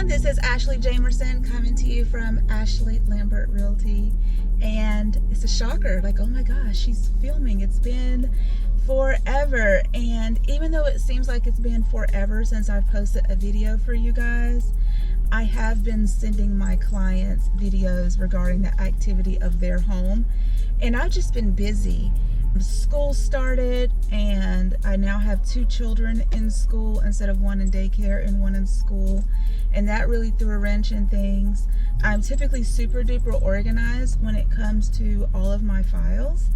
everyone, this is Ashley Jamerson coming to you from Ashley Lambert Realty, and it's a shocker, like, oh my gosh, she's filming. It's been forever, and even though it seems like it's been forever since I've posted a video for you guys, I have been sending my clients videos regarding the activity of their home, and I've just been busy. School started, and I now have 2 children in school instead of 1 in daycare and 1 in school, and that really threw a wrench in things. I'm typically super duper organized when it comes to all of my files,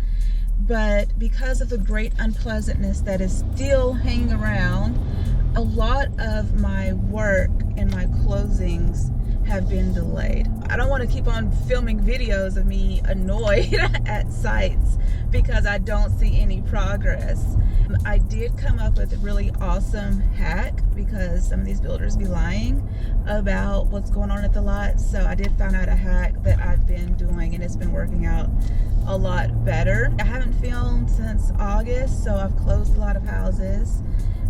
but because of the great unpleasantness that is still hanging around, a lot of my work and my closings have been delayed. I don't want to keep on filming videos of me annoyed at sites because I don't see any progress. I did come up with a really awesome hack because some of these builders be lying about what's going on at the lot. So I did find out a hack that I've been doing, and it's been working out a lot better. I haven't filmed since August, so I've closed a lot of houses.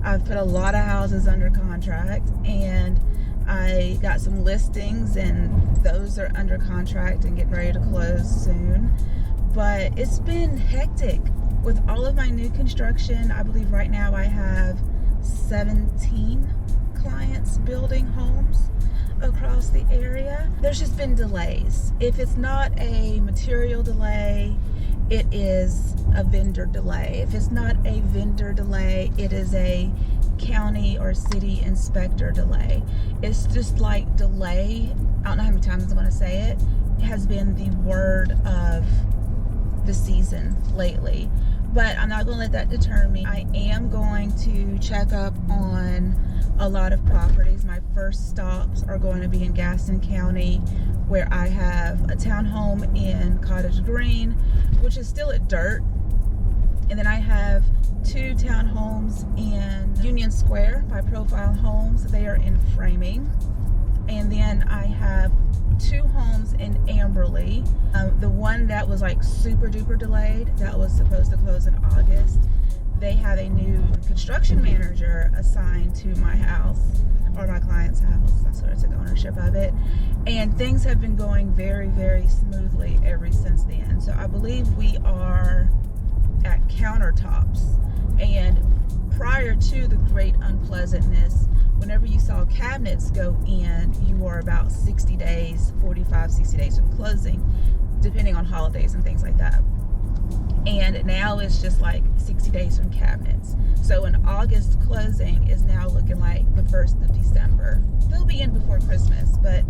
I've put a lot of houses under contract, and I got some listings, and those are under contract and getting ready to close soon. But it's been hectic with all of my new construction. I believe right now I have 17 clients building homes across the area. There's just been delays. If it's not a material delay, it is a vendor delay. If it's not a vendor delay, it is a county or city inspector delay. It's just like delay, I don't know how many times I'm going to say it, has been the word of the season lately. But I'm not going to let that deter me. I am going to check up on a lot of properties. My first stops are going to be in Gaston County, where I have a townhome in Cottage Green, which is still at dirt. And then I have 2 townhomes in Union Square by Profile Homes. They are in framing. And then I have 2 homes in Amberley. The one that was like super duper delayed, that was supposed to close in August. They have a new construction manager assigned to my house, or my client's house. I sort of took ownership of it. And things have been going very, very smoothly ever since then. So I believe we are at countertops. And prior to the great unpleasantness, whenever you saw cabinets go in, you were about 60 days, 45, 60 days from closing, depending on holidays and things like that. And now it's just like 60 days from cabinets. So an August closing is now looking like the 1st of December. They'll be in before Christmas, but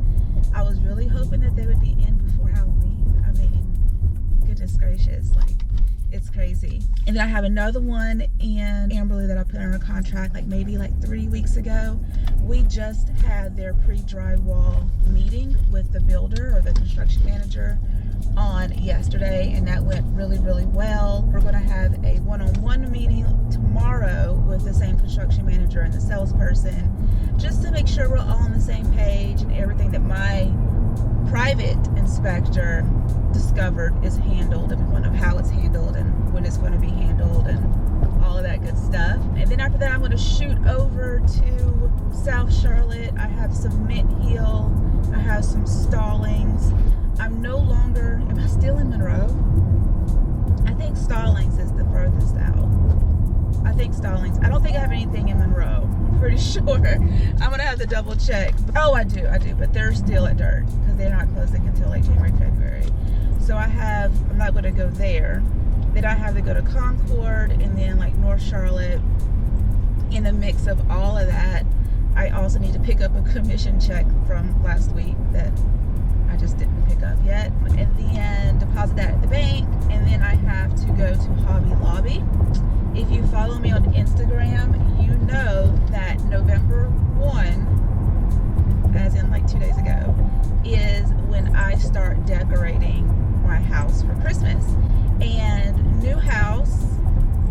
I was really hoping that they would be in before Halloween. I mean, goodness gracious, like, it's crazy. And then I have another one in Amberley that I put under contract like maybe like 3 weeks ago. We just had their pre-drywall meeting with the builder or the construction manager on yesterday, and that went really, really well. We're going to have a one-on-one meeting tomorrow with the same construction manager and the salesperson, just to make sure we're all on the same page and everything that my private inspector discovered is handled, and one of how it's handled and when it's going to be handled and all of that good stuff. And then after that, I'm going to shoot over to South Charlotte. I have some Mint Hill, I have some Stallings. I'm no longer, am I still in Monroe? I think Stallings is the furthest out. I think Stallings. I don't think I have anything in Monroe. I'm pretty sure. I'm going to have to double check. Oh, I do, but they're still at dirt because they're not closing until like January, February. So I'm not going to go there. Then I have to go to Concord and then like North Charlotte. In the mix of all of that, I also need to pick up a commission check from last week that I just didn't pick up yet, and then deposit that at the bank, and then I have to go to Hobby Lobby. If you follow me on Instagram, you know that November 1, as in like 2 days ago, is when I start decorating my house for Christmas. And new house,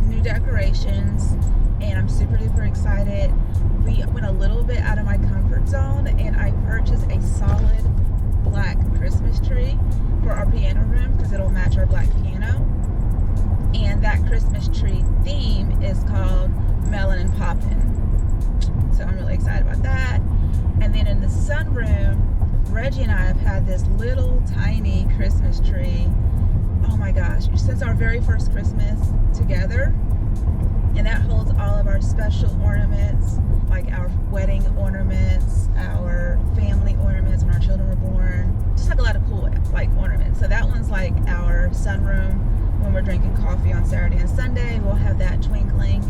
new decorations, and I'm super duper excited. We went a little bit out of my comfort zone, and I purchased a solid black Christmas tree for our piano room because it'll match our black piano. And that Christmas tree theme is called Melon and Poppin'. So I'm really excited about that. And then in the summer, sunroom, Reggie and I have had this little tiny Christmas tree, oh my gosh, since our very first Christmas together. And that holds all of our special ornaments, like our wedding ornaments, our family ornaments when our children were born. Just like a lot of cool like ornaments. So that one's like our sunroom when we're drinking coffee on Saturday and Sunday. We'll have that twinkling.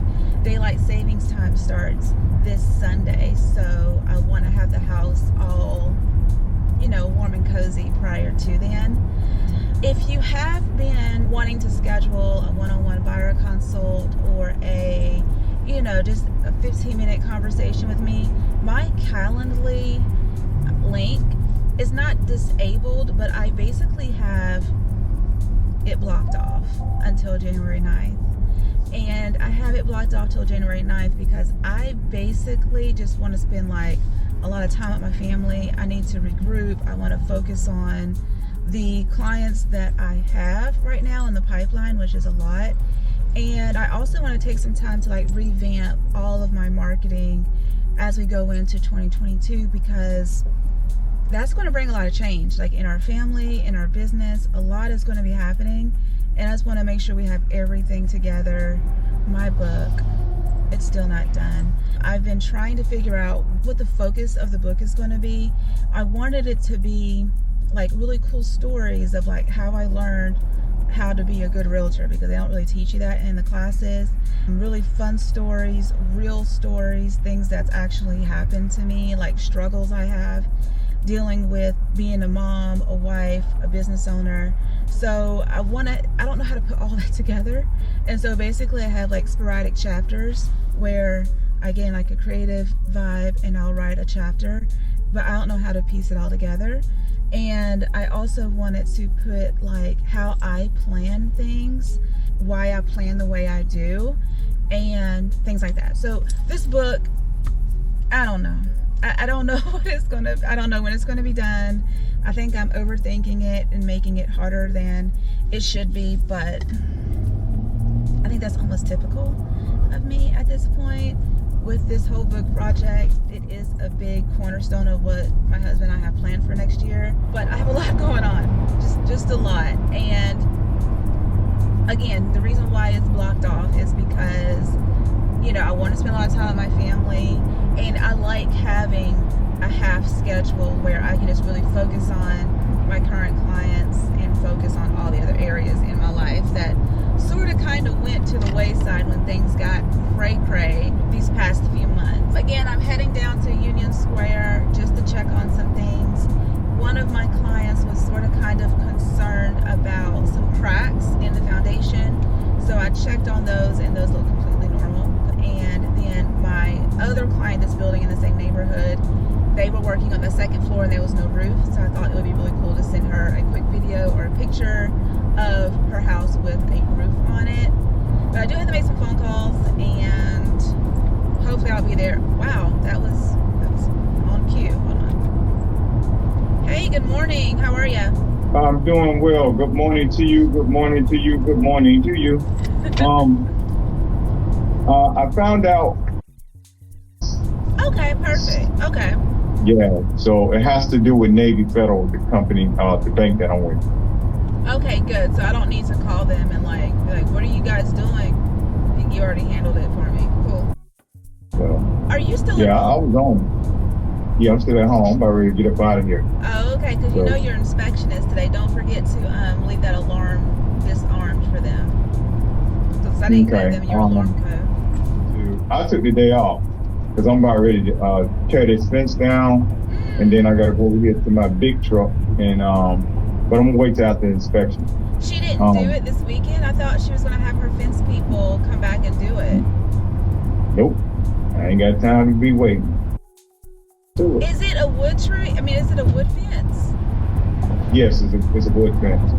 Daylight savings time starts this Sunday, so I want to have the house all, you know, warm and cozy prior to then. If you have been wanting to schedule a one-on-one buyer consult or a, you know, just a 15-minute conversation with me, my Calendly link is not disabled, but I basically have it blocked off until January 9th. And I have it blocked off till January 9th because I basically just want to spend like a lot of time with my family. I need to regroup. I want to focus on the clients that I have right now in the pipeline, which is a lot. And I also want to take some time to like revamp all of my marketing as we go into 2022, because that's going to bring a lot of change, like in our family, in our business. A lot is going to be happening, and I just want to make sure we have everything together. My book, it's still not done. I've been trying to figure out what the focus of the book is going to be. I wanted it to be like really cool stories of like how I learned how to be a good realtor, because they don't really teach you that in the classes. Really fun stories, real stories, things that's actually happened to me, like struggles I have dealing with being a mom, a wife, a business owner. So I don't know how to put all that together. And so basically I have like sporadic chapters where I gain like a creative vibe and I'll write a chapter, but I don't know how to piece it all together. And I also wanted to put like how I plan things, why I plan the way I do, and things like that. So this book, I don't know. I don't know I don't know when it's gonna be done. I think I'm overthinking it and making it harder than it should be, but I think that's almost typical of me at this point. With this whole book project, it is a big cornerstone of what my husband and I have planned for next year. But I have a lot going on, just a lot. And again, the reason why it's blocked off is because, you know, I want to spend a lot of time with my family, and I like having a half schedule where I can just really focus on my current clients and focus on all the other areas in my life that sort of kind of went to the wayside when things got cray-cray these past few months. Again, I'm heading down to Union Square just to check on some things. One of my clients was sort of kind of concerned about some cracks in the foundation, so I checked on those and those look completely normal. And then my other client that's building in the same neighborhood, they were working on the second floor and there was no roof, so I thought it would be really cool to send her a quick video or a picture of her house with a roof on it. But I do have to make some phone calls, and hopefully I'll be there. Wow, that was on cue. Hold on. Hey, good morning. How are you? I'm doing well. Good morning to you. Good morning to you. Good morning to you. I found out. Okay, perfect. Okay. Yeah, so it has to do with Navy Federal, the company, the bank that I'm with. Okay, good. So I don't need to call them and like be like, what are you guys doing? I think you already handled it for me. Cool. So, Are you still at yeah, I home? was home. Yeah, I'm still at home. I'm about ready to get up out of here. Oh, okay, because you know your inspection is today. Don't forget to leave that alarm disarmed for them. Because I didn't give them your alarm code. I took the day off because I'm about ready to tear this fence down, and then I got to go over here to my big truck, and but I'm gonna wait till after the inspection. She didn't do it this weekend? I thought she was gonna have her fence people come back and do it. Nope, I ain't got time to be waiting. Is it a wood tree? I mean, is it a wood fence? Yes, it's a wood fence.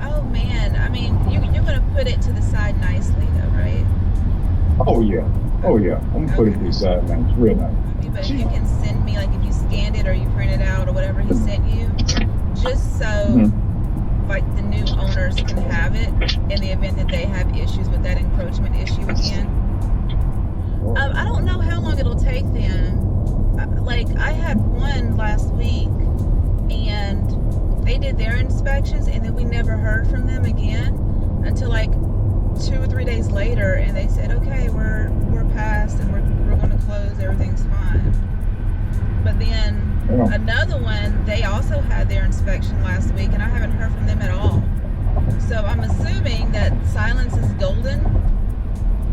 Oh man, I mean, you're gonna put it to the side nicely though, right? Oh yeah, I'm gonna put it to the side now. It's real nice. Okay, but if you can send me, like if you scanned it or you printed out or whatever he sent you, just so like the new owners can have it in the event that they have issues with that encroachment issue again. I don't know how long it'll take them. like I had one last week, and they did their inspections, and then we never heard from them again until like 2 or 3 days later, and they said, okay, we're past, and we're going to close, everything's fine. But then another one, they also had their inspection last week, and I haven't heard from them at all. So I'm assuming that silence is golden.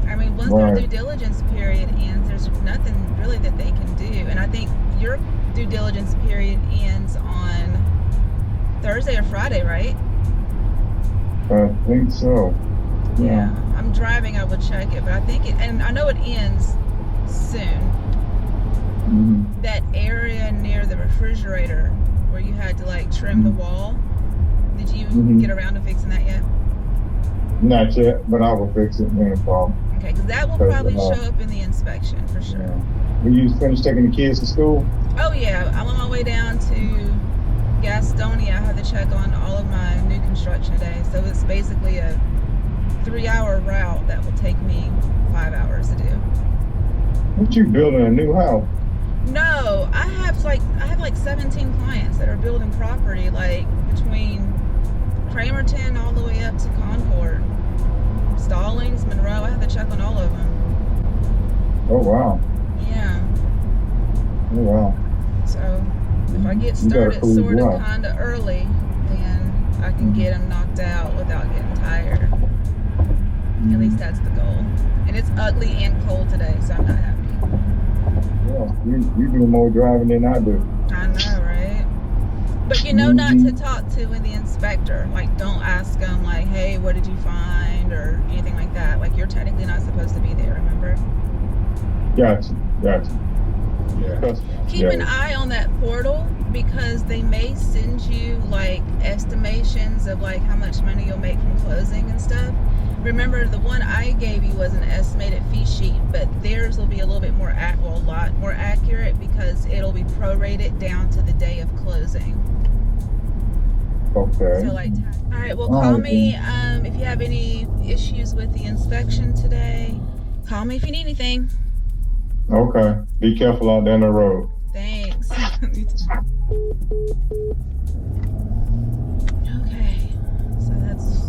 I mean, once their due diligence period ends, there's nothing really that they can do. And I think your due diligence period ends on Thursday or Friday, right? I think so. Yeah. I'm driving, I would check it, but I think and I know it ends soon. Mm-hmm. That area near the refrigerator where you had to like trim the wall, did you get around to fixing that yet? Not yet, but I will fix it, no problem. Okay, because that will probably show up in the inspection for sure. Yeah. Will you finish taking the kids to school? Oh yeah, I'm on my way down to Gastonia. I have to check on all of my new construction today. So it's basically a 3-hour route that will take me 5 hours to do. What, you building a new house? No, I have like 17 clients that are building property like between Cramerton all the way up to Concord, Stallings, Monroe. I have to check on all of them. Oh wow. Yeah. Oh wow. So if I get started sort of kind of early, then I can get them knocked out without getting tired. At least that's the goal. And it's ugly and cold today, so I'm not happy. Yeah, you do more driving than I do. I know, right? But you know not to talk to the inspector. Like, don't ask them, like, hey, what did you find? Or anything like that. Like, you're technically not supposed to be there, remember? Gotcha. Yeah. Keep an eye on that portal, because they may send you, like, estimations of, like, how much money you'll make from closing and stuff. Remember, the one I gave you was an estimated fee sheet, but theirs will be a little bit more, a lot more accurate, because it'll be prorated down to the day of closing. Okay. So, like, all right, well, call me if you have any issues with the inspection today. Call me if you need anything. Okay. Be careful out there on the road. Thanks. Okay, so that's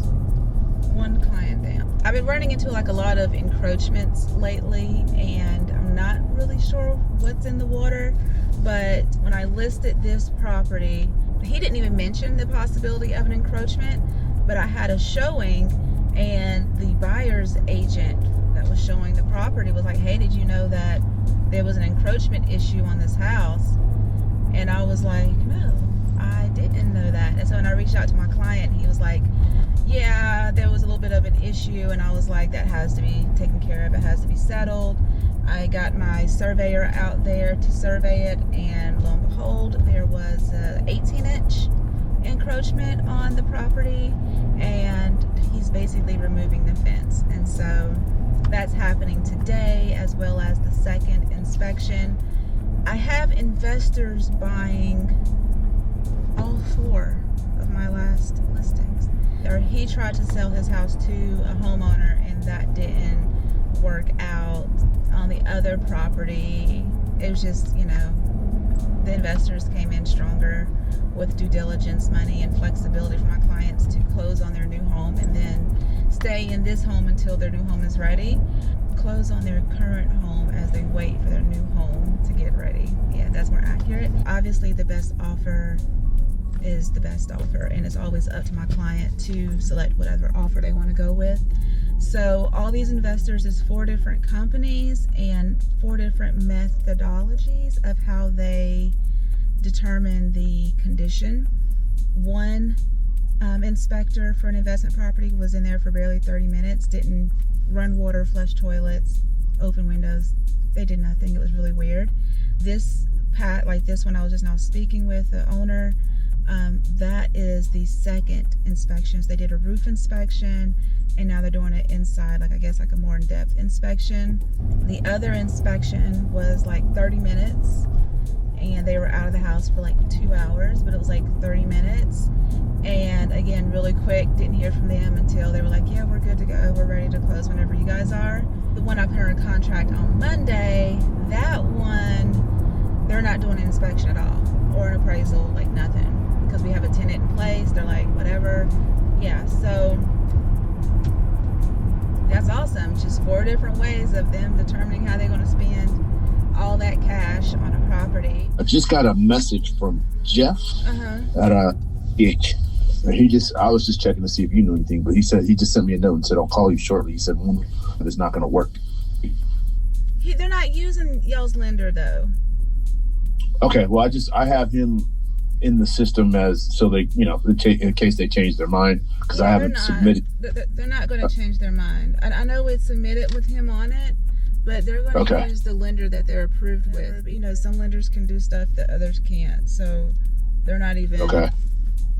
one client down. I've been running into like a lot of encroachments lately, and I'm not really sure what's in the water, but when I listed this property, he didn't even mention the possibility of an encroachment, but I had a showing, and the buyer's agent that was showing the property was like, hey, did you know that there was an encroachment issue on this house? And I was like, no, I didn't know that. And so when I reached out to my client, he was like, yeah, there was a little bit of an issue. And I was like, that has to be taken care of. It has to be settled. I got my surveyor out there to survey it, and lo and behold, there was a 18-inch encroachment on the property, and he's basically removing the fence. And so that's happening today, as well as the second inspection. I have investors buying all 4 of my last listings. Or he tried to sell his house to a homeowner, and that didn't work out. On the other property, it was just, the investors came in stronger with due diligence money and flexibility for my clients to close on their new home and then stay in this home until their new home is ready, close on their current home as they wait for their new home to get ready. Yeah, that's more accurate. Obviously, the best offer is the best offer, and it's always up to my client to select whatever offer they want to go with. So all these investors is 4 different companies and 4 different methodologies of how they determine the condition. One inspector for an investment property was in there for barely 30 minutes, didn't run water, flush toilets, open windows. They did nothing. It was really weird. This one I was just now speaking with the owner, that is the second inspection. So they did a roof inspection, and now they're doing it inside, like a more in-depth inspection. The other inspection was like 30 minutes, and they were out of the house for like 2 hours, but it was like 30 minutes. And again, really quick, didn't hear from them until they were like, yeah, we're good to go. We're ready to close whenever you guys are. The one I put her in contract on Monday, that one, they're not doing an inspection at all or an appraisal, like nothing, because we have a tenant in place. They're like, whatever. Yeah, so that's awesome. Just 4 different ways of them determining how they're going to spend all that cash on a property. I just got a message from Jeff at PH. I was just checking to see if you knew anything, but he just sent me a note and said, I'll call you shortly. He said, it's not going to work. They're not using y'all's lender though. Okay, well, I have him in the system so they, in case they change their mind, because I haven't submitted. They're not going to change their mind. I know it's submitted with him on it, but they're going to use the lender that they're approved with. Some lenders can do stuff that others can't, so they're not even. Okay.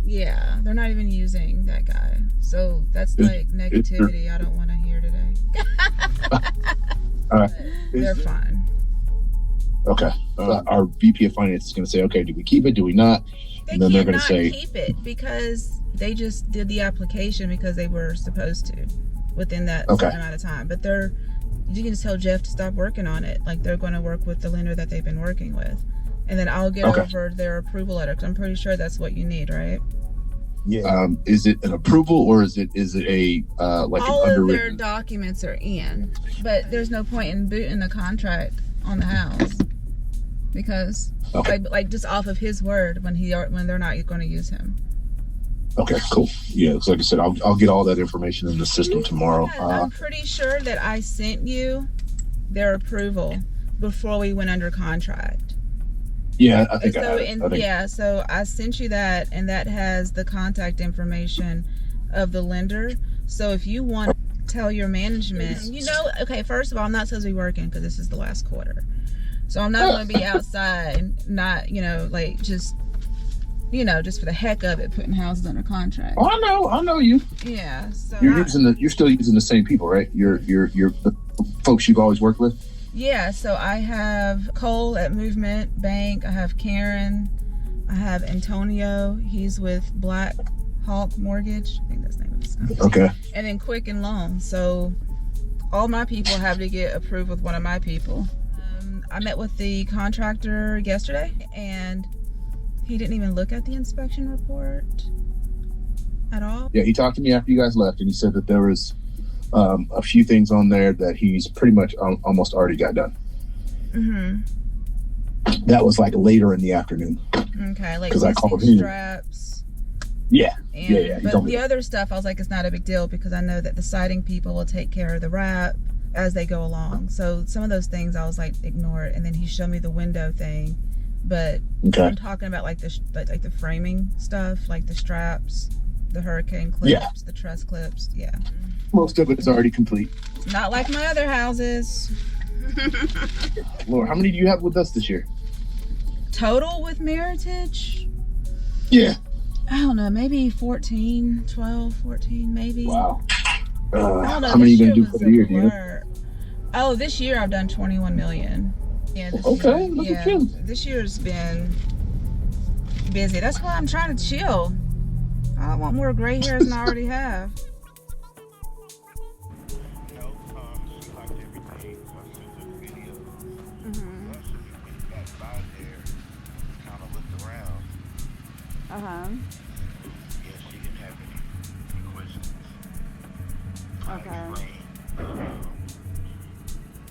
Yeah, they're not even using that guy. So that's like negativity I don't want to hear today. They're fine. Okay. Our VP of Finance is going to say, okay, do we keep it? Do we not? And then they're going to say, keep it because they just did the application because they were supposed to within that amount of time. But you can just tell Jeff to stop working on it. Like, they're going to work with the lender that they've been working with. And then I'll get over their approval letter, because I'm pretty sure that's what you need, right? Yeah. Is it an approval, or is it a like all an underwritten? Of their documents are in, but there's no point in booting the contract on the house because like just off of his word when they're not going to use him. Okay, cool. Yeah, so like I said, I'll get all that information in the system tomorrow. I'm pretty sure that I sent you their approval before we went under contract. Yeah, I think so I sent you that, and that has the contact information of the lender. So if you want to tell your management, first of all, I'm not supposed to be working because this is the last quarter. So I'm not going to be outside, not, just for the heck of it, putting houses under contract. Oh, I know you. Yeah. So you're still using the same people, right? You're the folks you've always worked with? Yeah, so I have Cole at Movement Bank. I have Karen. I have Antonio. He's with Black Hawk Mortgage. I think that's the name of his company. Okay. And then Quicken Loan. So all my people have to get approved with one of my people. I met with the contractor yesterday, and he didn't even look at the inspection report at all. Yeah, he talked to me after you guys left, and he said that there was a few things on there that he's pretty much almost already got done. Mm-hmm. That was like later in the afternoon. Okay, like I called him. Straps. Yeah. But the other stuff, I was like, it's not a big deal because I know that the siding people will take care of the wrap as they go along. So some of those things I was like, ignore it. And then he showed me the window thing, but I'm talking about like the framing stuff, like the straps, the hurricane clips, the truss clips. Yeah. Most of it is already complete. Not like my other houses. Lord, how many do you have with us this year? Total with Meritage? Yeah. I don't know, maybe 14, 12, 14, maybe. Wow. How many are you going to do for the year? Do you? Oh, this year I've done 21 million. Yeah. Look at you. This year's been busy. That's why I'm trying to chill. I don't want more gray hairs than I already have. Yeah, she didn't have any questions. Okay.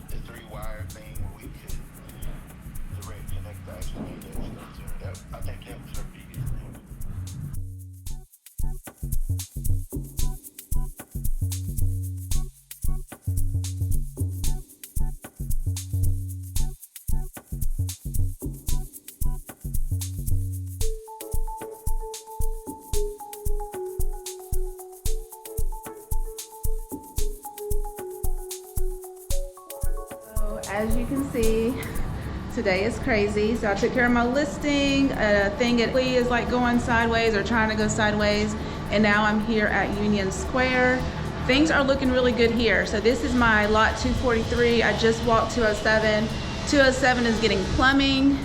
The 3-wire thing where we could direct connect the actual stuff. I think that was her biggest thing. As you can see, today is crazy. So I took care of my listing. Thing at Lee is like going sideways or trying to go sideways. And now I'm here at Union Square. Things are looking really good here. So this is my lot 243. I just walked 207. 207 is getting plumbing,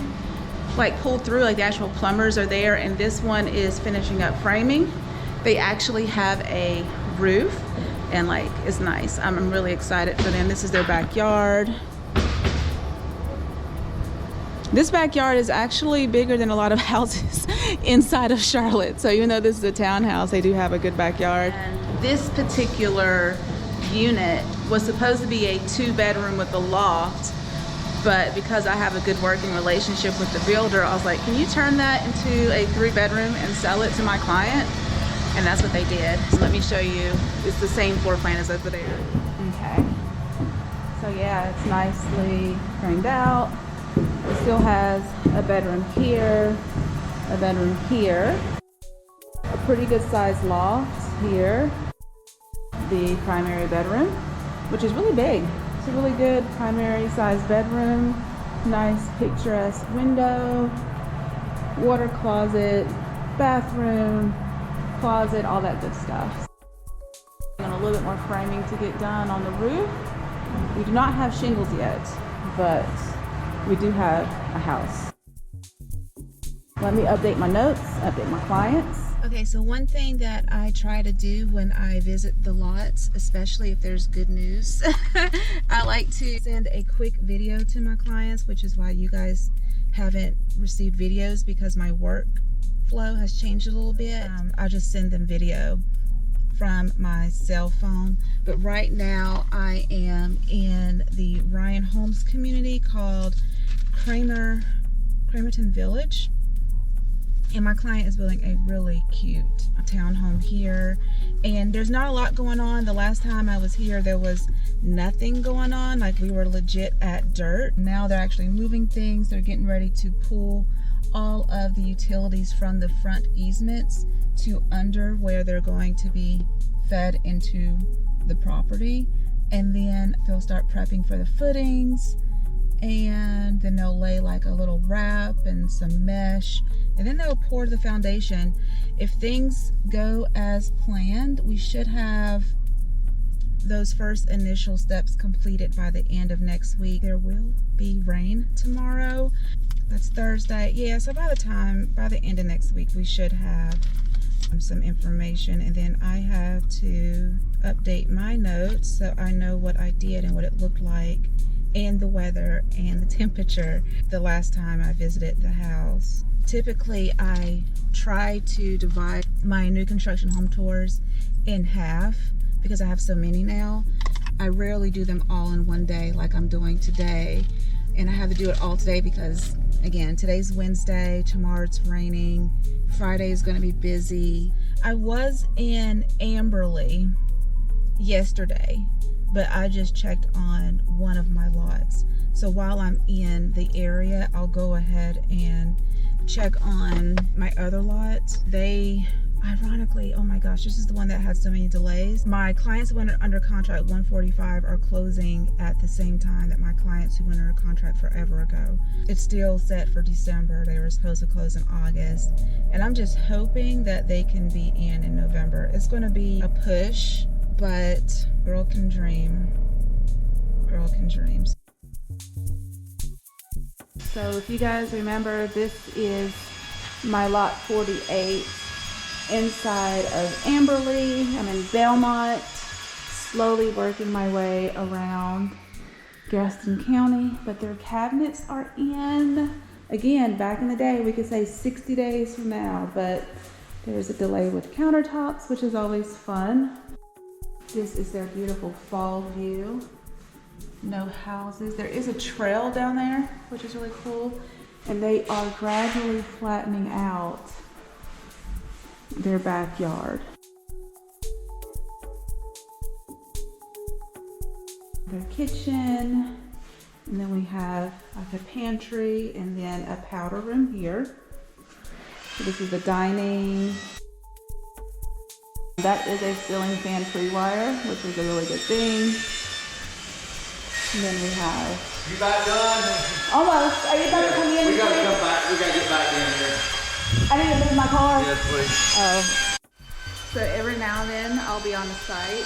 like pulled through, like the actual plumbers are there. And this one is finishing up framing. They actually have a roof and like, it's nice. I'm really excited for them. This is their backyard. This backyard is actually bigger than a lot of houses inside of Charlotte. So even though this is a townhouse, they do have a good backyard. And this particular unit was supposed to be a 2-bedroom with a loft, but because I have a good working relationship with the builder, I was like, can you turn that into a 3-bedroom and sell it to my client? And that's what they did. So let me show you. It's the same floor plan as over there. Okay. So yeah, it's nicely framed out. It still has a bedroom here, a bedroom here, a pretty good sized loft here, the primary bedroom, which is really big. It's a really good primary sized bedroom, nice picturesque window, water closet, bathroom, closet, all that good stuff. And a little bit more framing to get done on the roof. We do not have shingles yet, but we do have a house. Let me update my notes, update my clients. Okay, so one thing that I try to do when I visit the lots, especially if there's good news, I like to send a quick video to my clients, which is why you guys haven't received videos, because my workflow has changed a little bit. I just send them video from my cell phone. But right now I am in the Ryan Homes community called Cramerton Village, and my client is building a really cute townhome here, and there's not a lot going on. The last time I was here there was nothing going on, like we were legit at dirt. Now they're actually moving things. They're getting ready to pull all of the utilities from the front easements to under where they're going to be fed into the property, and then they'll start prepping for the footings, and then they'll lay like a little wrap and some mesh, and then they'll pour the foundation. If things go as planned, we should have those first initial steps completed by the end of next week. There will be rain tomorrow. That's Thursday. Yeah, so by the end of next week, we should have some information, and then I have to update my notes so I know what I did and what it looked like, and the weather and the temperature the last time I visited the house. Typically, I try to divide my new construction home tours in half because I have so many now. I rarely do them all in one day like I'm doing today, and I have to do it all today because, again, today's Wednesday, tomorrow it's raining, Friday is going to be busy. I was in Amberley yesterday, but I just checked on one of my lots. So while I'm in the area, I'll go ahead and check on my other lots. They, ironically, oh my gosh, this is the one that had so many delays. My clients who went under contract 145 are closing at the same time that my clients who went under contract forever ago. It's still set for December. They were supposed to close in August, and I'm just hoping that they can be in November. It's going to be a push, but girl can dream. Girl can dream. So if you guys remember, this is my lot 48 inside of Amberley. I'm in Belmont, slowly working my way around Gaston County, but their cabinets are in. Again, back in the day, we could say 60 days from now, but there's a delay with countertops, which is always fun. This is their beautiful fall view. No houses. There is a trail down there, which is really cool. And they are gradually flattening out their backyard. Their kitchen, and then we have like a pantry and then a powder room here. So this is the dining. That is a ceiling fan pre-wire, which is a really good thing. And then we have... You about done? Almost. Are you about to come in? We gotta come back. We gotta get back in here. I need to move my car. Yes, please. Oh. So every now and then I'll be on the site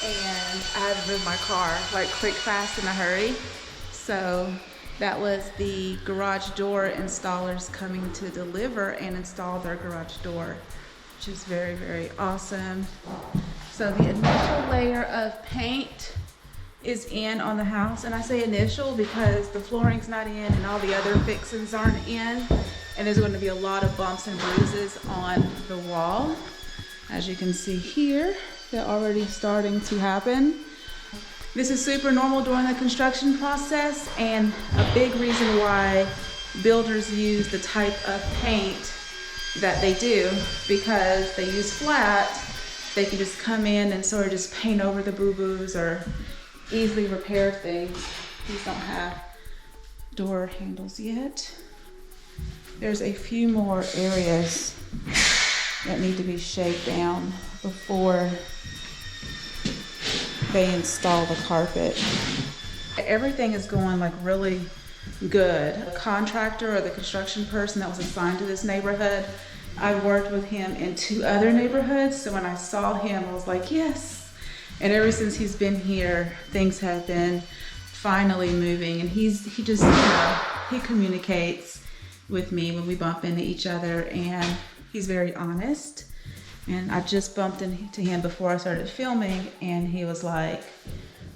and I have to move my car like quick, fast, in a hurry. So that was the garage door installers coming to deliver and install their garage door, which is very, very awesome. So the initial layer of paint is in on the house. And I say initial because the flooring's not in and all the other fixings aren't in. And there's going to be a lot of bumps and bruises on the wall. As you can see here, they're already starting to happen. This is super normal during the construction process, and a big reason why builders use the type of paint that they do, because they use flat. They can just come in and sort of just paint over the boo-boos or easily repair things. These don't have door handles yet. There's a few more areas that need to be shaped down before they install the carpet. Everything is going like really good. The contractor or the construction person that was assigned to this neighborhood, I worked with him in 2 other neighborhoods, so when I saw him, I was like, yes. And ever since he's been here, things have been finally moving, and he just, you know, he communicates with me when we bump into each other, and he's very honest. And I just bumped into him before I started filming, and he was like,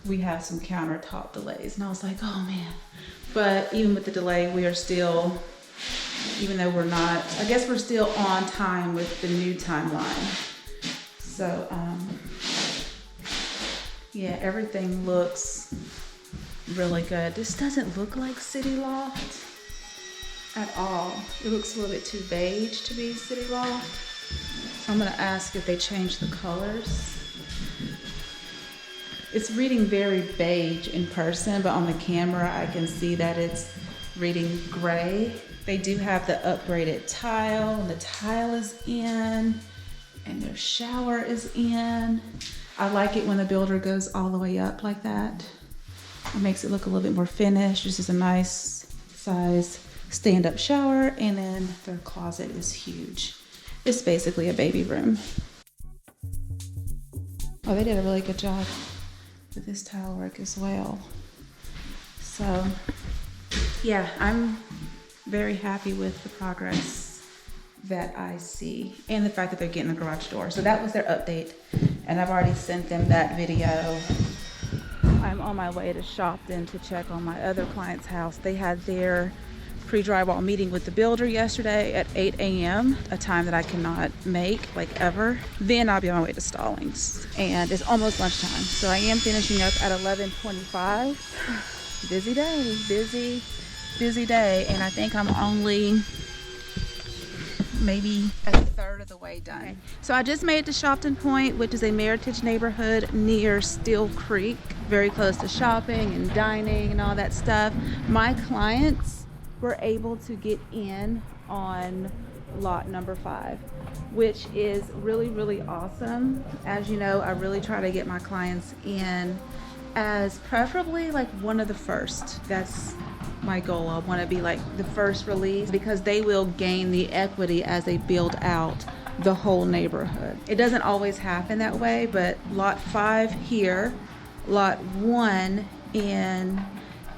we have some countertop delays. And I was like, oh man. But even with the delay, we are still, even though we're not, I guess we're still on time with the new timeline. So, yeah, everything looks really good. This doesn't look like City Loft at all. It looks a little bit too beige to be City Loft. So I'm gonna ask if they change the colors. It's reading very beige in person, but on the camera I can see that it's reading gray. They do have the upgraded tile, and the tile is in, and their shower is in. I like it when the builder goes all the way up like that. It makes it look a little bit more finished. This is a nice size stand-up shower, and then their closet is huge. It's basically a baby room. Oh, they did a really good job with this tile work as well. So, yeah, I'm very happy with the progress that I see, and the fact that they're getting the garage door. So that was their update, and I've already sent them that video. I'm on my way to Shopton to check on my other client's house. They had their pre-drywall meeting with the builder yesterday at 8 a.m., a time that I cannot make, like ever. Then I'll be on my way to Stallings, and it's almost lunchtime. So I am finishing up at 11:25. Busy day, busy day, and I think I'm only maybe a third of the way done. So I just made it to Shopton Point, which is a Meritage neighborhood near Steel Creek, very close to shopping and dining and all that stuff. My clients were able to get in on lot number 5, which is really, really awesome. As you know, I really try to get my clients in as preferably like one of the first. That's my goal. I want to be like the first release, because they will gain the equity as they build out the whole neighborhood. It doesn't always happen that way, but lot 5 here, lot 1 in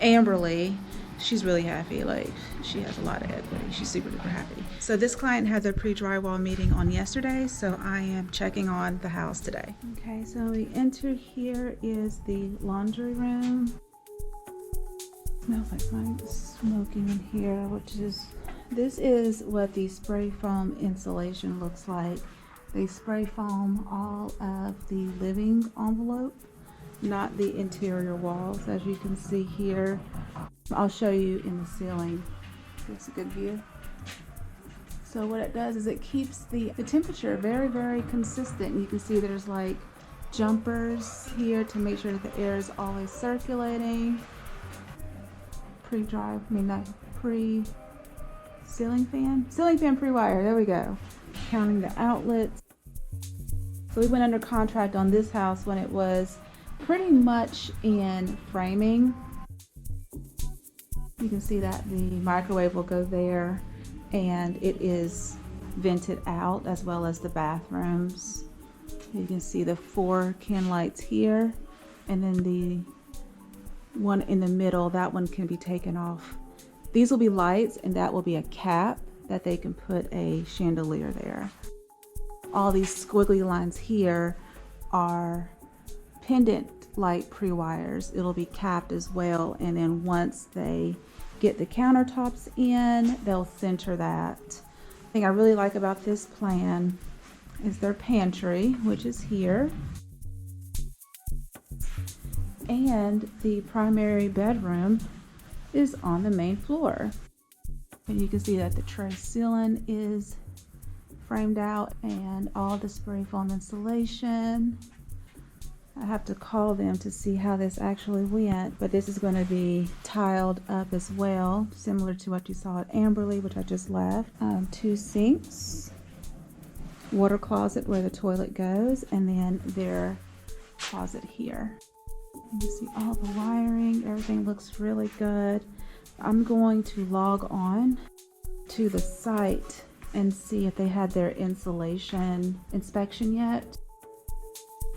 Amberley, she's really happy. Like, she has a lot of equity. She's super duper happy. So this client had their pre-drywall meeting on yesterday, so I am checking on the house today. Okay, so we enter, here is the laundry room. Smells like fine smoking in here, this is what the spray foam insulation looks like. They spray foam all of the living envelope, not the interior walls, as you can see here. I'll show you in the ceiling. That's a good view. So what it does is it keeps the temperature very, very consistent. You can see there's like jumpers here to make sure that the air is always circulating. Pre-ceiling fan pre-wire, there we go. Counting the outlets. So we went under contract on this house when it was pretty much in framing. You can see that the microwave will go there, and it is vented out, as well as the bathrooms. You can see the 4 can lights here, and then the one in the middle, that one can be taken off. These will be lights, and that will be a cap that they can put a chandelier there. All these squiggly lines here are pendant light pre-wires. It'll be capped as well, and then once they get the countertops in, they'll center that. The thing I really like about this plan is their pantry, which is here, and the primary bedroom is on the main floor. And you can see that the tray ceiling is framed out and all the spray foam insulation. I have to call them to see how this actually went, but this is going to be tiled up as well, similar to what you saw at Amberley, which I just left. 2 sinks, water closet where the toilet goes, and then their closet here. You see all the wiring, everything looks really good. I'm going to log on to the site and see if they had their insulation inspection yet.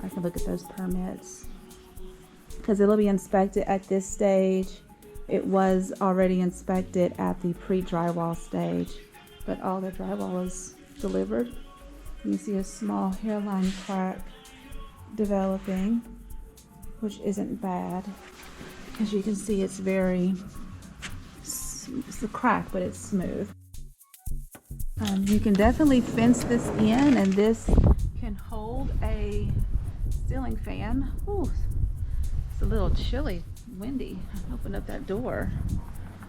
I can look at those permits because it'll be inspected at this stage. It was already inspected at the pre-drywall stage, but all the drywall is delivered. You see a small hairline crack developing, which isn't bad because you can see it's a crack, but it's smooth. You can definitely fence this in, and this can hold a ceiling fan. Ooh, it's a little chilly, windy. Open up that door.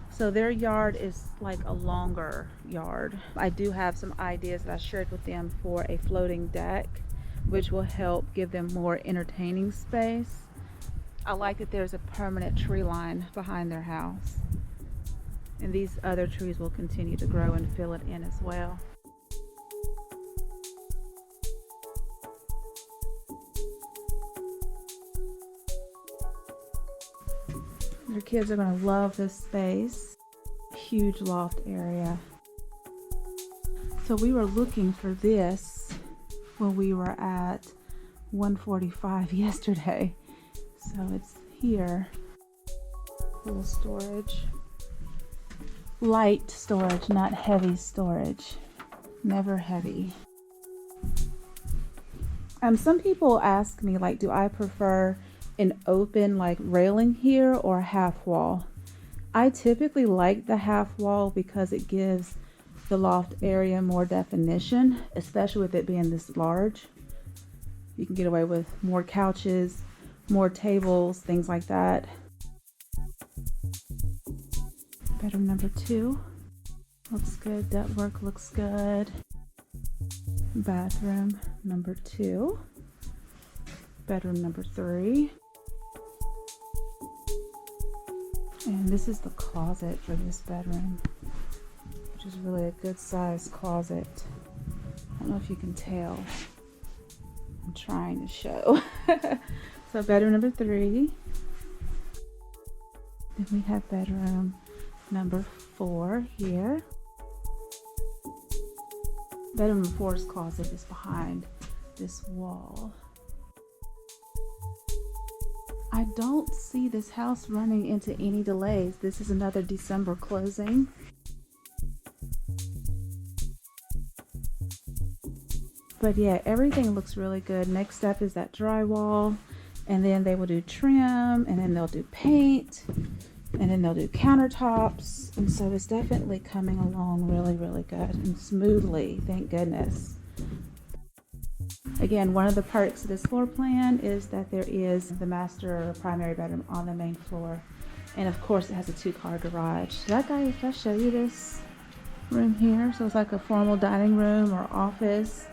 So their yard is like a longer yard. I do have some ideas that I shared with them for a floating deck, which will help give them more entertaining space. I like that there's a permanent tree line behind their house, and these other trees will continue to grow and fill it in as well. Their kids are going to love this space. Huge loft area. So we were looking for this when we were at 145 yesterday. So it's here. Little storage. Light storage, not heavy storage. Never heavy. Some people ask me, like, do I prefer an open like railing here or a half wall? I typically like the half wall because it gives the loft area more definition, especially with it being this large. You can get away with more couches, more tables, things like that. Bedroom number 2 looks good. Ductwork looks good. Bathroom number 2. Bedroom number 3. And this is the closet for this bedroom, which is really a good sized closet. I don't know if you can tell. I'm trying to show. So bedroom number 3. Then we have bedroom number 4 here. Bedroom number 4's closet is behind this wall. I don't see this house running into any delays. This is another December closing. But yeah, everything looks really good. Next step is that drywall, and then they will do trim, and then they'll do paint, and then they'll do countertops. And so it's definitely coming along really, really good and smoothly, thank goodness. Again, one of the perks of this floor plan is that there is the master primary bedroom on the main floor. And of course it has a 2-car garage. Did I show you this room here? So it's like a formal dining room or office.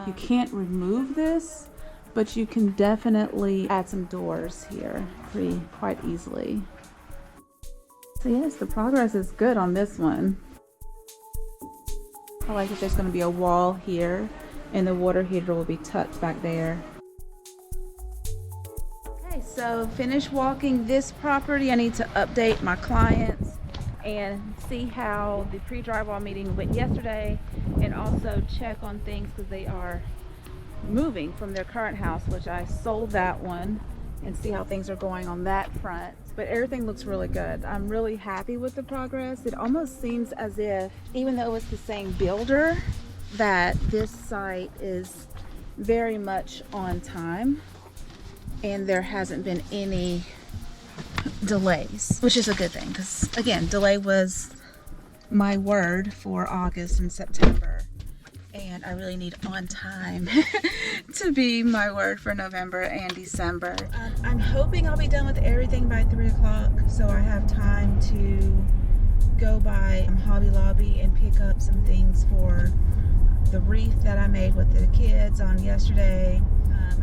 You can't remove this, but you can definitely add some doors here quite easily. So yes, the progress is good on this one. I like that there's going to be a wall here, and the water heater will be tucked back there. Okay, so finished walking this property. I need to update my clients and see how the pre-drywall meeting went yesterday, and also check on things because they are moving from their current house, which I sold that one, and see how things are going on that front. But everything looks really good. I'm really happy with the progress. It almost seems as if, even though it's the same builder, that this site is very much on time. and there hasn't been any delays, which is a good thing, because again, delay was my word for August and September, and I really need on time to be my word for November and December. I'm hoping I'll be done with everything by 3 o'clock, so I have time to go by Hobby Lobby and pick up some things for the wreath that I made with the kids on yesterday,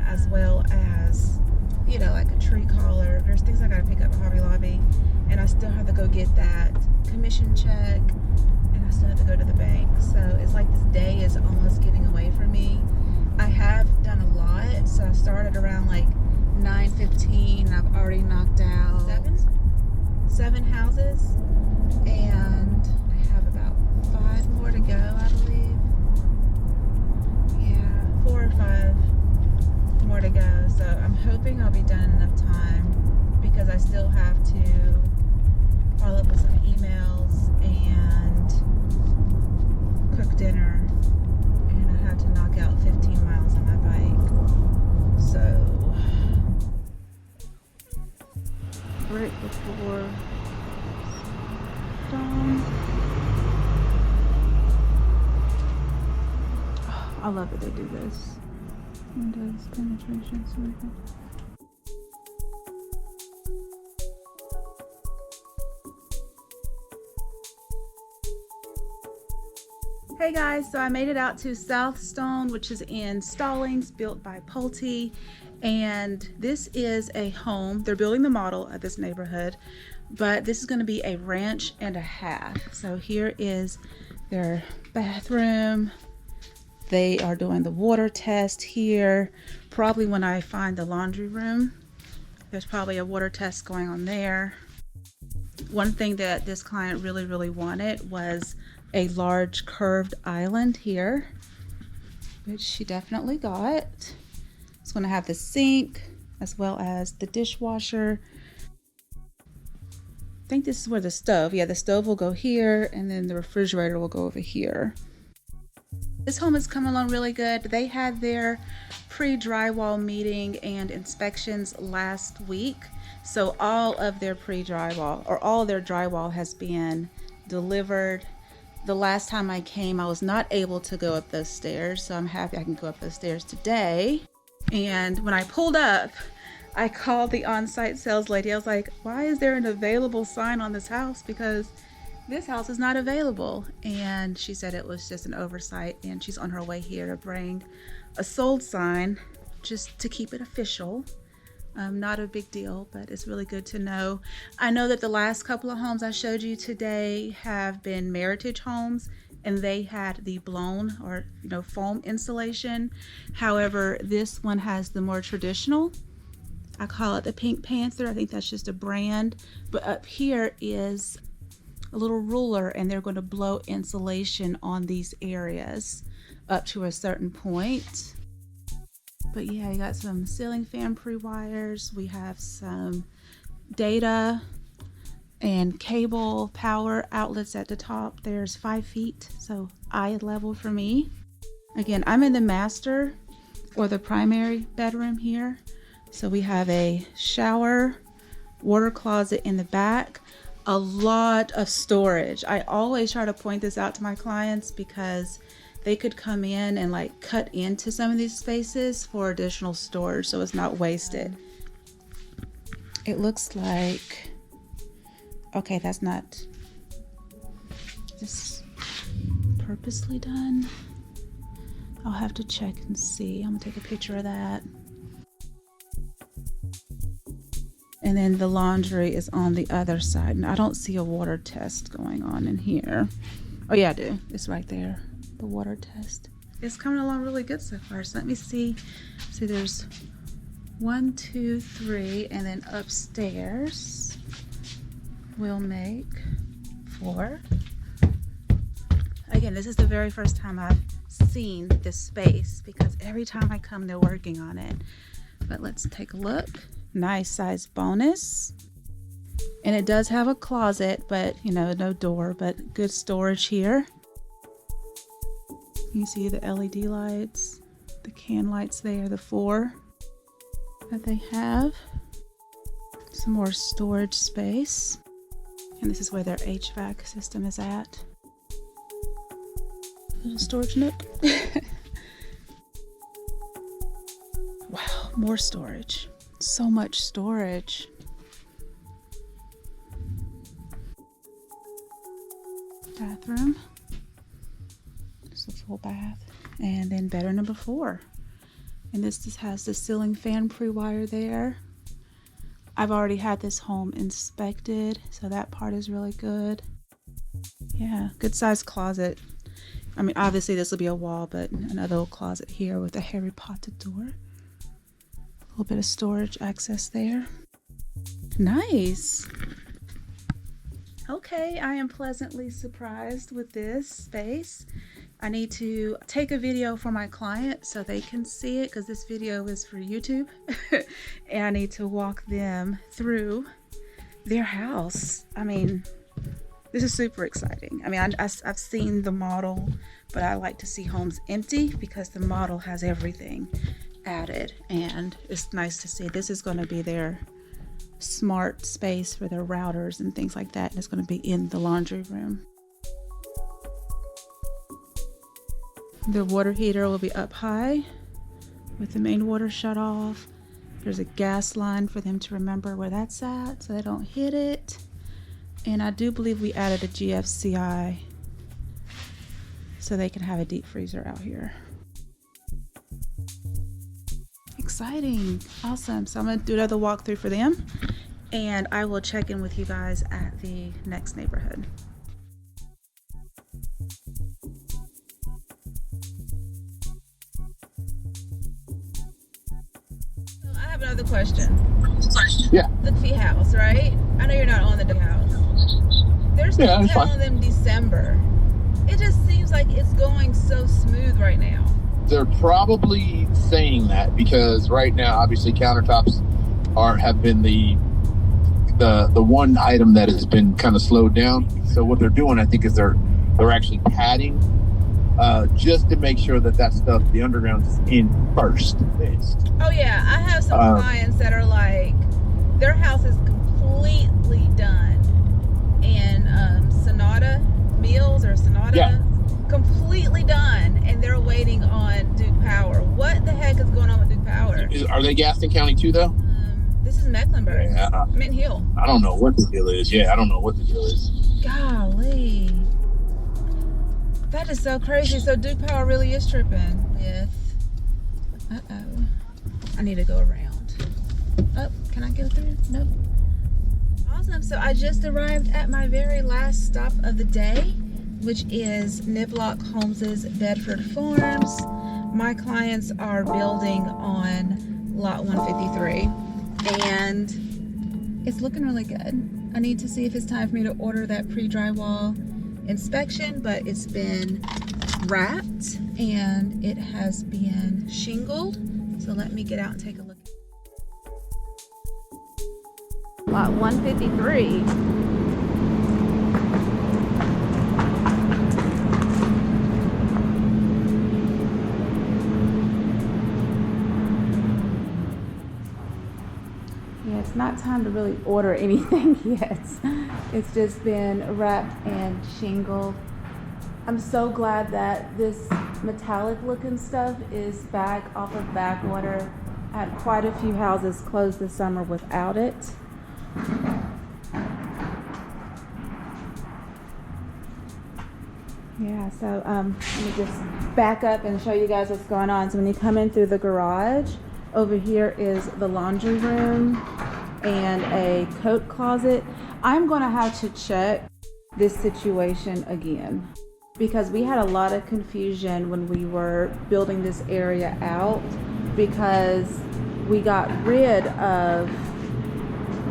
as well as, you know, like a tree collar. There's things I gotta pick up at Hobby Lobby, and I still have to go get that commission check, and I still have to go to the bank. So it's like this day is almost getting away from me. I have done a lot, so I started around like 9:15. I've already knocked out seven houses, and I have about 5 more to go, I believe. Yeah, 4 or 5 more to go. So I'm hoping I'll be done in enough time, because I still have to follow up with some emails and cook dinner, and I have to knock out 15 miles on my bike. So right before dawn. Oh, I love that they do this. Windows penetration circle. Hey guys, so I made it out to Southstone, which is in Stallings, built by Pulte, and this is a home. They're building the model of this neighborhood, but this is going to be a ranch and a half. So here is their bathroom. They are doing the water test here. Probably when I find the laundry room, there's probably a water test going on there. One thing that this client really wanted was a large curved island here, which she definitely got. It's going to have the sink as well as the dishwasher. I think this is where the stove, yeah, the stove will go here, and then the refrigerator will go over here. This home is coming along really good. They had their pre-drywall meeting and inspections last week. So all of their pre-drywall, or all of their drywall, has been delivered. The last time I came, I was not able to go up those stairs, so I'm happy I can go up those stairs today. And when I pulled up, I called the on-site sales lady. I was like, why is there an available sign on this house? Because this house is not available. And she said it was just an oversight, and she's on her way here to bring a sold sign just to keep it official. Not a big deal, but it's really good to know. I know that the last couple of homes I showed you today have been Meritage homes, and they had the blown, or foam insulation. However, this one has the more traditional. I call it the Pink Panther. I think that's just a brand. But up here is a little ruler, and they're going to blow insulation on these areas up to a certain point. But yeah, you got some ceiling fan pre-wires. We have some data and cable power outlets at the top. There's 5 feet, so eye level for me. Again, I'm in the master or the primary bedroom here. So we have a shower, water closet in the back, a lot of storage. I always try to point this out to my clients because they could come in and like cut into some of these spaces for additional storage, so it's not wasted. It looks like, okay, that's not just purposely done. I'll have to check and see. I'm gonna take a picture of that. And then the laundry is on the other side. And I don't see a water test going on in here. Oh yeah, I do. It's right there. The water test. It's coming along really good so far. So let me see. See, there's 1, 2, 3, and then upstairs we'll make 4. Again, this is the very first time I've seen this space because every time I come, they're working on it. But let's take a look. Nice size bonus. And it does have a closet, but no door, but good storage here. You see the LED lights, the can lights there, the 4. But they have some more storage space. And this is where their HVAC system is at. Little storage nook. Wow, more storage. So much storage. Bathroom. Just a full bath. And then bedroom number 4. And this just has the ceiling fan pre-wire there. I've already had this home inspected, so that part is really good. Yeah, good sized closet. I mean, obviously this will be a wall, but another little closet here with a Harry Potter door. A little bit of storage access there. Nice. Okay, I am pleasantly surprised with this space. I need to take a video for my client so they can see it, because this video is for YouTube. And I need to walk them through their house. I mean, this is super exciting. I mean, I've seen the model, but I like to see homes empty because the model has everything added. And it's nice to see this is going to be their smart space for their routers and things like that. And it's going to be in the laundry room. The water heater will be up high with the main water shut off. There's a gas line for them to remember where that's at so they don't hit it. And I do believe we added a GFCI so they can have a deep freezer out here. Exciting. Awesome. So I'm going to do another walkthrough for them, and I will check in with you guys at the next neighborhood. So I have another question. Yeah. The fee house, right? I know you're not on the house. They're still telling them December. It just seems like it's going so smooth right now. They're probably saying that because right now, obviously, countertops have been the one item that has been kind of slowed down. So what they're doing, I think, is they're actually padding just to make sure that stuff, the underground, is in first. Oh yeah, I have some clients that are like, their house is completely done in Sonata Mills or Sonata. Yeah. Completely done, and they're waiting on Duke Power. What the heck is going on with Duke Power? Are they Gaston County too, though? This is Mecklenburg. Yeah. Mint Hill. I don't know what the deal is. Yeah, I don't know what the deal is. Golly. That is so crazy. So Duke Power really is tripping with... Uh-oh. I need to go around. Oh, can I go through? Nope. Awesome. So I just arrived at my very last stop of the day, which is Niblock Homes' Bedford Farms. My clients are building on lot 153, and it's looking really good. I need to see if it's time for me to order that pre-drywall inspection, but it's been wrapped and it has been shingled. So let me get out and take a look. Lot 153. It's not time to really order anything yet. It's just been wrapped and shingled. I'm so glad that this metallic looking stuff is back off of backwater. I had quite a few houses closed this summer without it. Yeah, so let me just back up and show you guys what's going on. So when you come in through the garage, over here is the laundry room and a coat closet. I'm going to have to check this situation again because we had a lot of confusion when we were building this area out because we got rid of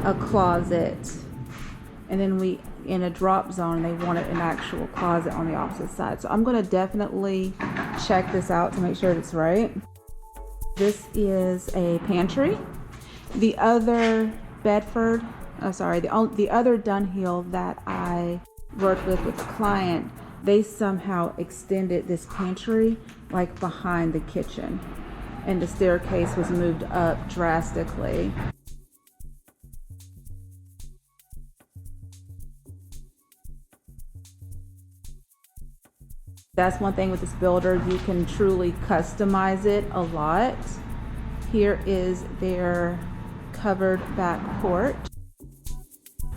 a closet and then we in a drop zone they wanted an actual closet on the opposite side. So I'm going to definitely check this out to make sure it's right. This is a pantry. The other Bedford, the other Dunhill that I worked with the client, they somehow extended this pantry like behind the kitchen. and the staircase was moved up drastically. That's one thing with this builder, you can truly customize it a lot. Here is their covered back porch.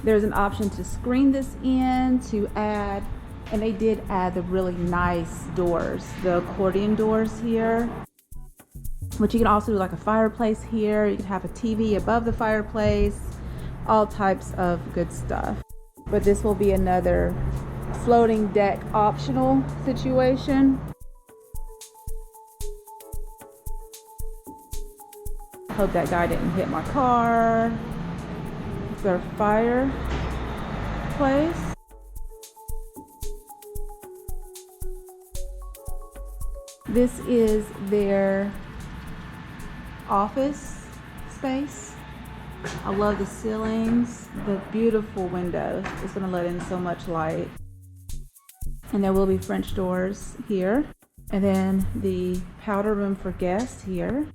There's an option to screen this in, to add, and they did add the really nice doors, the accordion doors here. But you can also do like a fireplace here. You can have a TV above the fireplace, all types of good stuff. But this will be another floating deck optional situation. Hope that guy didn't hit my car. It's their fireplace. This is their office space. I love the ceilings, the beautiful windows. It's gonna let in so much light. And there will be French doors here. And then the powder room for guests here.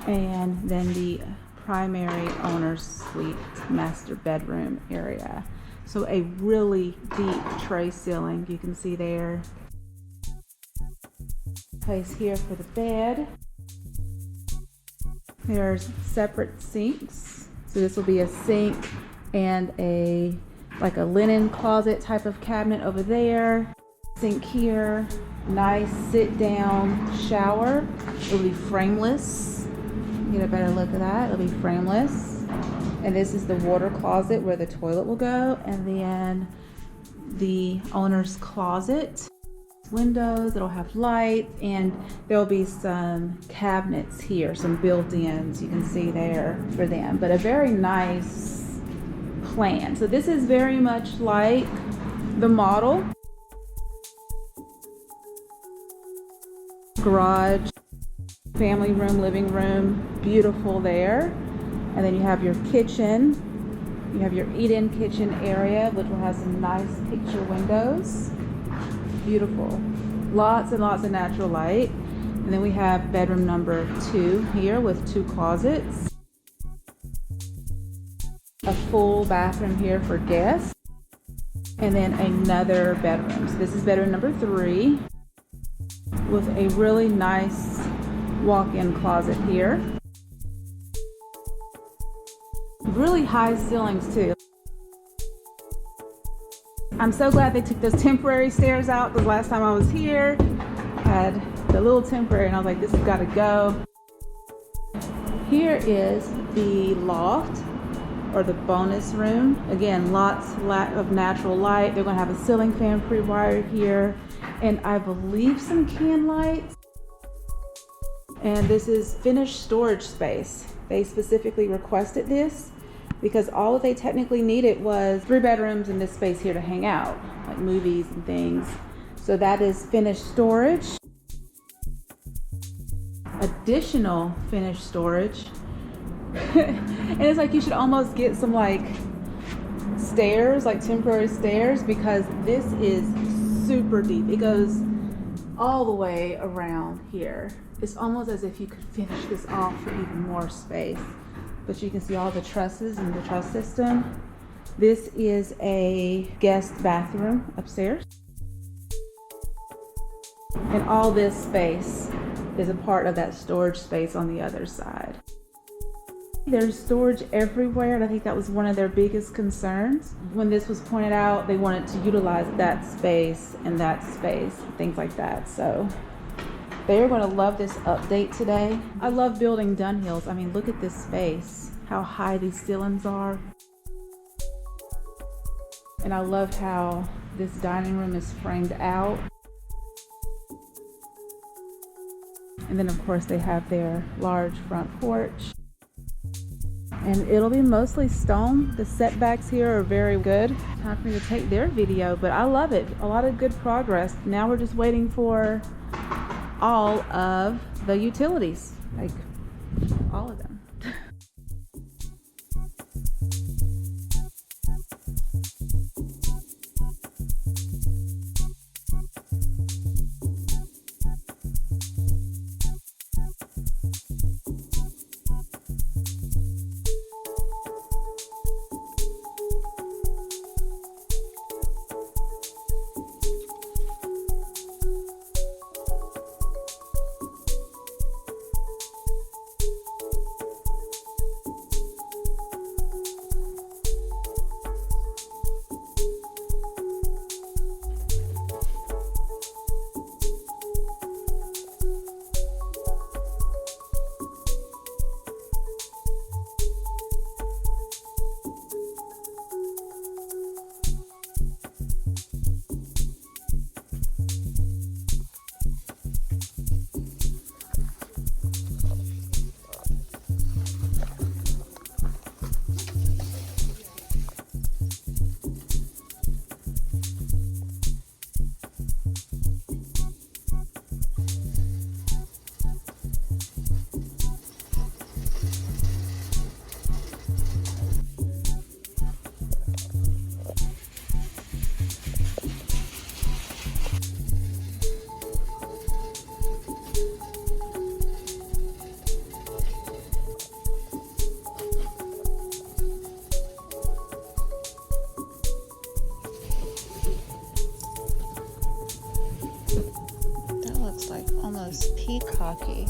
And then the primary owner's suite master bedroom area. So a really deep tray ceiling, you can see there. Place here for the bed. There's separate sinks. So this will be a sink and like a linen closet type of cabinet over there. Sink here, nice sit down shower. It'll be frameless. Get a better look at that. It'll be frameless. And this is the water closet where the toilet will go. And then the owner's closet. Windows, it'll have light, and there'll be some cabinets here, some built-ins you can see there for them, but a very nice plan. So this is very much like the model. Garage, family room, living room, beautiful there. And then you have your kitchen. You have your eat-in kitchen area, which will have some nice picture windows. Beautiful. Lots and lots of natural light. And then we have bedroom number 2 here with 2 closets. A full bathroom here for guests. And then another bedroom. So this is bedroom number 3 with a really nice walk-in closet here. Really high ceilings too. I'm so glad they took those temporary stairs out, because last time I was here, I had the little temporary and I was like, this has got to go. Here is the loft or the bonus room. Again, lots of natural light. They're going to have a ceiling fan pre-wired here, and I believe some can lights. And this is finished storage space. They specifically requested this because all that they technically needed was 3 bedrooms in this space here to hang out, like movies and things. So that is finished storage. Additional finished storage. And it's like you should almost get some like stairs, like temporary stairs, because this is super deep. It goes all the way around here. It's almost as if you could finish this off for even more space. But you can see all the trusses and the truss system. This is a guest bathroom upstairs. And all this space is a part of that storage space on the other side. There's storage everywhere, and I think that was one of their biggest concerns. When this was pointed out, they wanted to utilize that space, things like that. So they're going to love this update today. I love building Dunhills. I mean, look at this space, how high these ceilings are. And I love how this dining room is framed out. And then of course they have their large front porch. And it'll be mostly stone. The setbacks here are very good. Time for me to take their video, but I love it. A lot of good progress. Now we're just waiting for all of the utilities, like all of them. like almost peacocky.